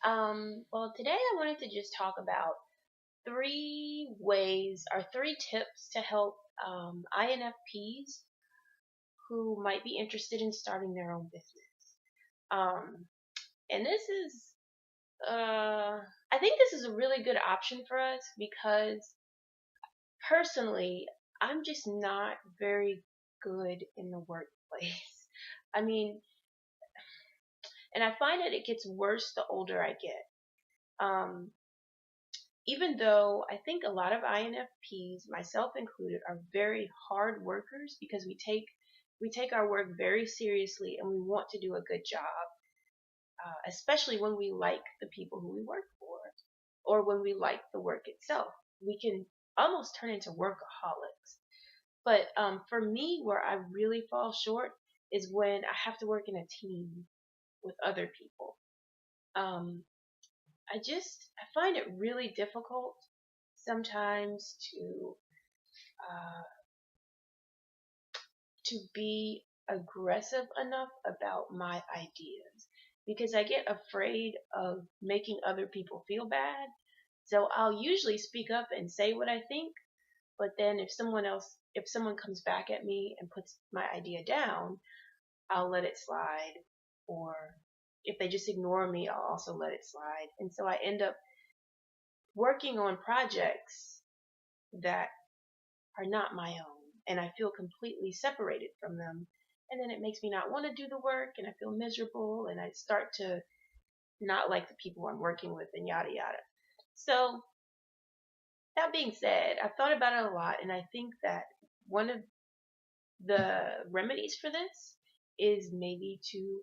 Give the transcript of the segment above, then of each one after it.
Well, today I wanted to just talk about three ways or three tips to help INFPs who might be interested in starting their own business. Um, and this is, I think this is a really good option for us because personally, I'm just not very good in the workplace. I mean, and I find that it gets worse the older I get. Um, Even though I think a lot of INFPs, myself included, are very hard workers because we take our work very seriously and we want to do a good job, especially when we like the people who we work for or when we like the work itself. We can almost turn into workaholics. But for me, where I really fall short is when I have to work in a team with other people. Um, I find it really difficult sometimes uh, to be aggressive enough about my ideas because I get afraid of making other people feel bad. So I'll usually speak up and say what I think, but then if someone comes back at me and puts my idea down, I'll let it slide. Or if they just ignore me, I'll also let it slide. And so I end up working on projects that are not my own, and I feel completely separated from them. And then it makes me not want to do the work, and I feel miserable, and I start to not like the people I'm working with, and yada yada. So, that being said, I've thought about it a lot, and I think that one of the remedies for this is maybe to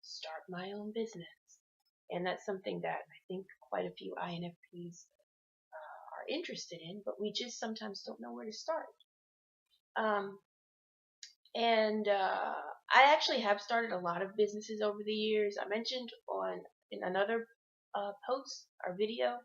start my own business. And that's something that I think quite a few INFPs are interested in, but we just sometimes don't know where to start. Um, And I actually have started a lot of businesses over the years. I mentioned on in another post or video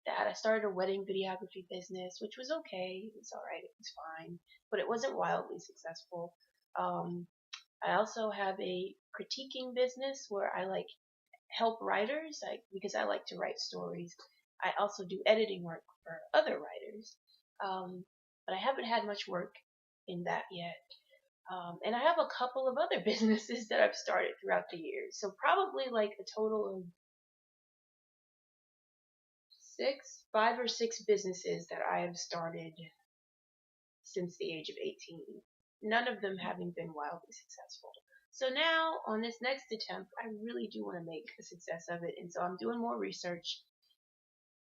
that I started a wedding videography business, which was okay. It was all right. It was fine, but it wasn't wildly successful. Um, I also have a critiquing business where I like help writers, like because I like to write stories. I also do editing work for other writers, but I haven't had much work in that yet. And I have a couple of other businesses that I've started throughout the years. So probably like a total of five or six businesses that I have started since the age of 18. None of them having been wildly successful. So now on this next attempt, I really do want to make a success of it. And so I'm doing more research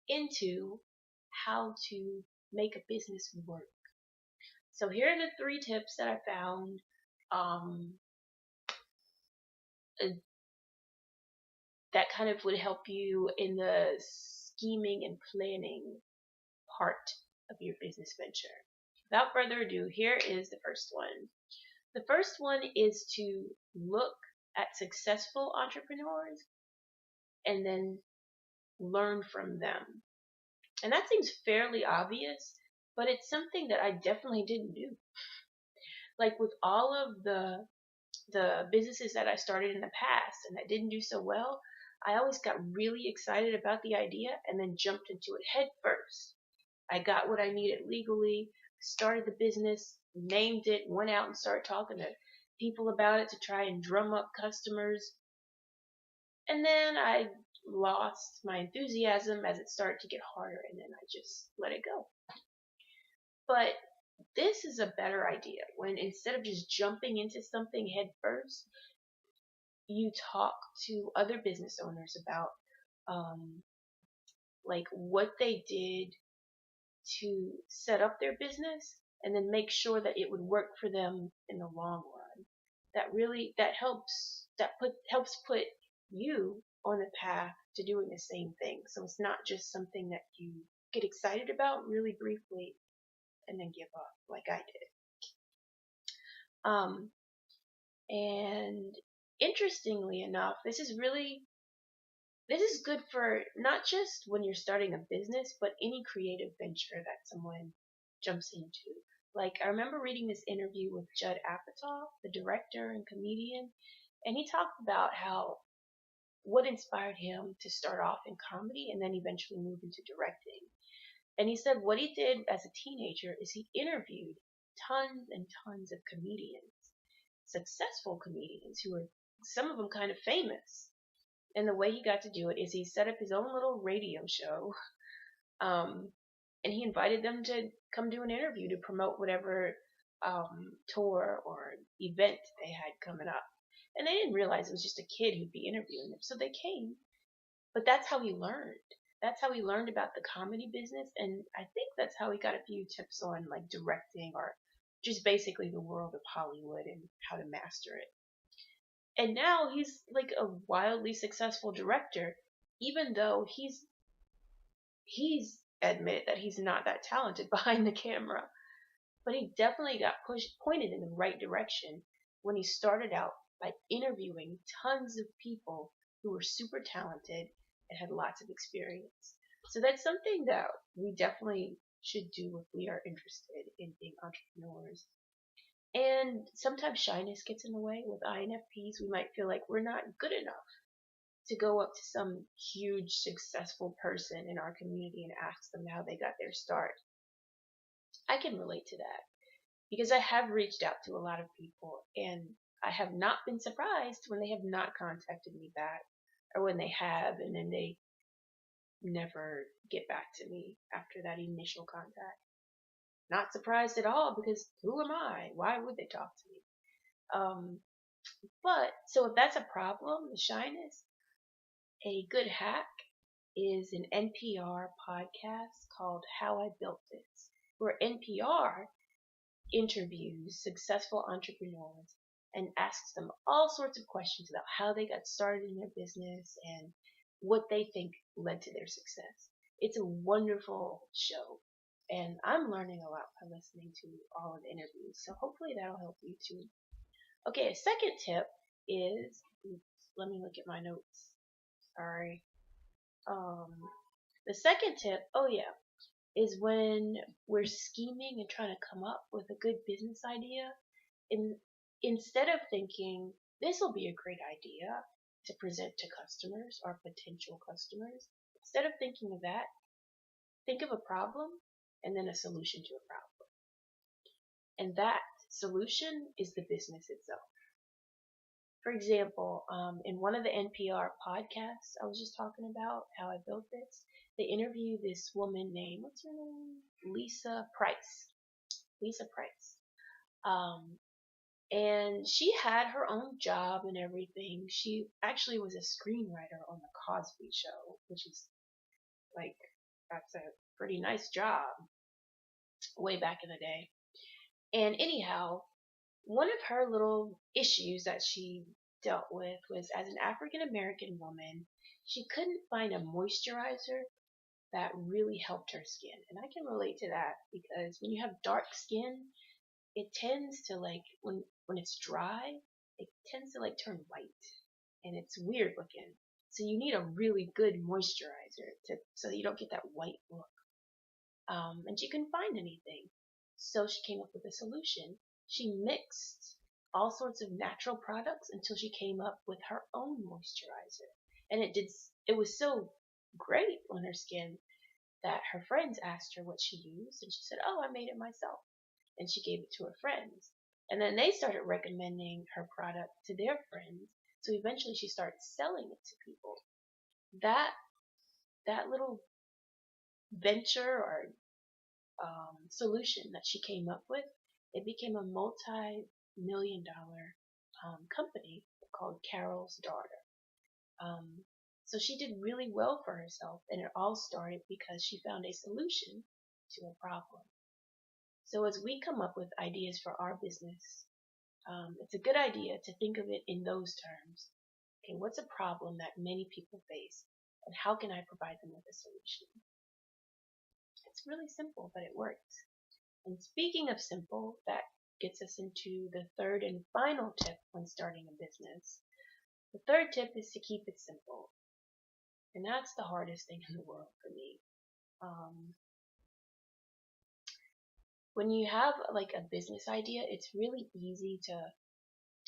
into how to make a business work. So here are the three tips that I found. Um, that kind of would help you in the scheming and planning part of your business venture. Without further ado, here is the first one. The first one is to look at successful entrepreneurs and then learn from them. And that seems fairly obvious, but it's something that I definitely didn't do. Like with all of the businesses that I started in the past and that didn't do so well, I always got really excited about the idea and then jumped into it head first. I got what I needed legally, started the business, named it, went out and started talking to people about it to try and drum up customers. And then I lost my enthusiasm as it started to get harder, and then I just let it go. But this is a better idea when instead of just jumping into something head first, you talk to other business owners about um, like what they did to set up their business and then make sure that it would work for them in the long run. That helps put you on the path to doing the same thing. So it's not just something that you get excited about really briefly and then give up like I did. Um, and interestingly enough, this is good for not just when you're starting a business, but any creative venture that someone jumps into. Like, I remember reading this interview with Judd Apatow, the director and comedian, and he talked about how what inspired him to start off in comedy and then eventually move into directing. And he said what he did as a teenager is he interviewed tons and tons of comedians, successful comedians who were some of them kind of famous. And the way he got to do it is he set up his own little radio show, um, and he invited them to come do an interview to promote whatever tour or event they had coming up. And they didn't realize it was just a kid who'd be interviewing them, so they came. But that's how he learned. That's how he learned about the comedy business, and I think that's how he got a few tips on like directing or just basically the world of Hollywood and how to master it. And now he's like a wildly successful director, even though he's admitted that he's not that talented behind the camera. But he definitely got pointed in the right direction when he started out by interviewing tons of people who were super talented and had lots of experience. So that's something that we definitely should do if we are interested in being entrepreneurs. And sometimes shyness gets in the way. With INFPs, we might feel like we're not good enough to go up to some huge successful person in our community and ask them how they got their start. I can relate to that because I have reached out to a lot of people and I have not been surprised when they have not contacted me back, or when they have and then they never get back to me after that initial contact. Not surprised at all because who am I? Why would they talk to me? Um, but so if that's a problem, the shyness, a good hack is an NPR podcast called How I Built This, where NPR interviews successful entrepreneurs and asks them all sorts of questions about how they got started in their business and what they think led to their success. It's a wonderful show, and I'm learning a lot by listening to all of the interviews, so hopefully that'll help you too. Okay, a second tip is, let me look at my notes. Sorry. Um, the second tip, oh yeah, is when we're scheming and trying to come up with a good business idea, in, instead of thinking this will be a great idea to present to customers or potential customers, instead of thinking of that, think of a problem and then a solution to a problem. And that solution is the business itself. For example, in one of the NPR podcasts I was just talking about, How I Built This, they interview this woman named, what's her name? Lisa Price. Lisa Price. Um, and she had her own job and everything. She actually was a screenwriter on The Cosby Show, which is like, that's a pretty nice job way back in the day. And anyhow, one of her little issues that she dealt with was, as an African American woman, she couldn't find a moisturizer that really helped her skin. And I can relate to that because when you have dark skin, it tends to like, when it's dry, it tends to like turn white and it's weird looking. So you need a really good moisturizer so that you don't get that white look. And she couldn't find anything. So she came up with a solution. She mixed all sorts of natural products until she came up with her own moisturizer. And it was so great on her skin that her friends asked her what she used, and she said, "Oh, I made it myself." And she gave it to her friends. And then they started recommending her product to their friends. So eventually she started selling it to people. That that little venture or solution that she came up with, it became a multi-million-dollar company called Carol's Daughter. Um, so she did really well for herself, and it all started because she found a solution to a problem. So as we come up with ideas for our business, it's a good idea to think of it in those terms. Okay, what's a problem that many people face, and how can I provide them with a solution? It's really simple, but it works. And speaking of simple, that gets us into the third and final tip when starting a business. The third tip is to keep it simple. And that's the hardest thing in the world for me. When you have like a business idea, it's really easy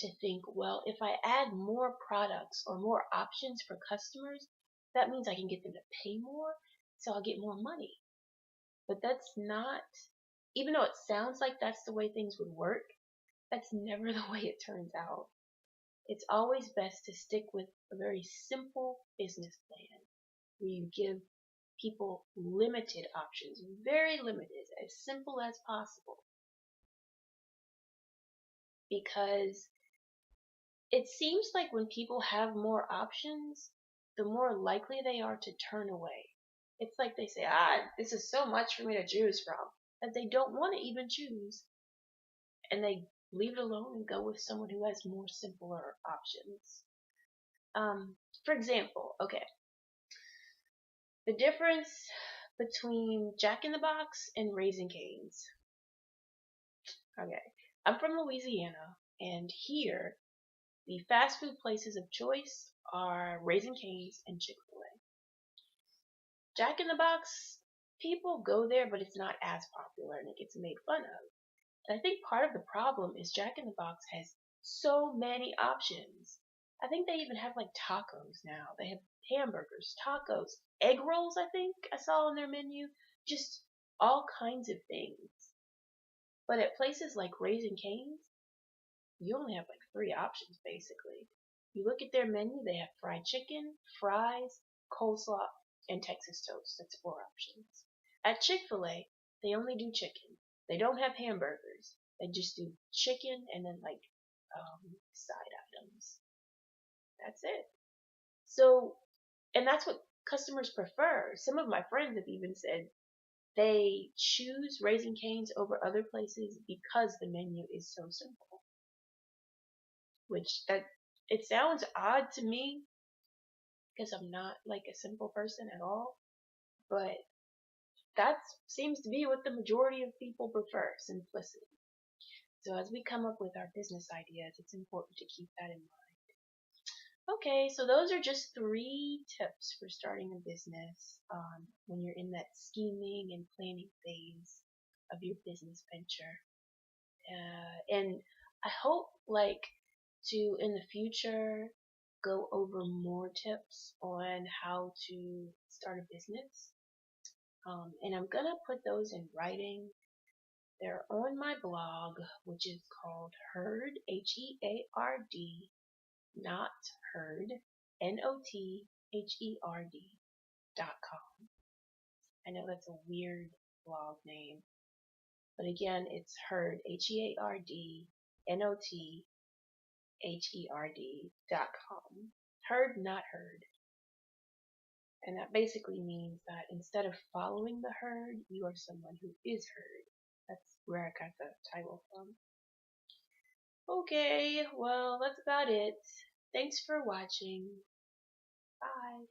to think, well, if I add more products or more options for customers, that means I can get them to pay more, so I'll get more money. But that's not, even though it sounds like that's the way things would work, that's never the way it turns out. It's always best to stick with a very simple business plan where you give people limited options, very limited, as simple as possible. Because it seems like when people have more options, the more likely they are to turn away. It's like they say, this is so much for me to choose from, that they don't want to even choose, and they leave it alone and go with someone who has more simpler options. For example, okay, the difference between Jack in the Box and Raising Cane's. Okay, I'm from Louisiana, and here the fast food places of choice are Raising Cane's and Chick-fil-A. Jack in the Box, people go there, but it's not as popular and it gets made fun of. And I think part of the problem is Jack in the Box has so many options. I think they even have like tacos now. They have hamburgers, tacos, egg rolls, I think I saw on their menu. Just all kinds of things. But at places like Raising Cane's, you only have like 3 options basically. You look at their menu, they have fried chicken, fries, coleslaw, and Texas toast. That's 4 options. At Chick-fil-A, they only do chicken. They don't have hamburgers. They just do chicken and then like side items. That's it. So, and that's what customers prefer. Some of my friends have even said they choose Raising Cane's over other places because the menu is so simple. Which that it sounds odd to me because I'm not like a simple person at all, but that seems to be what the majority of people prefer, simplicity. So as we come up with our business ideas, it's important to keep that in mind. Okay, so those are just 3 tips for starting a business when you're in that scheming and planning phase of your business venture. And I hope like to in the future go over more tips on how to start a business. And I'm gonna put those in writing. They're on my blog, which is called Herd, Heard, not Herd, NOTHERD.com. I know that's a weird blog name, but again, it's Herd, HERDNOTHERD.com. Herd, not Herd. And that basically means that instead of following the herd, you are someone who is heard. That's where I got the title from. Okay, well, that's about it. Thanks for watching. Bye.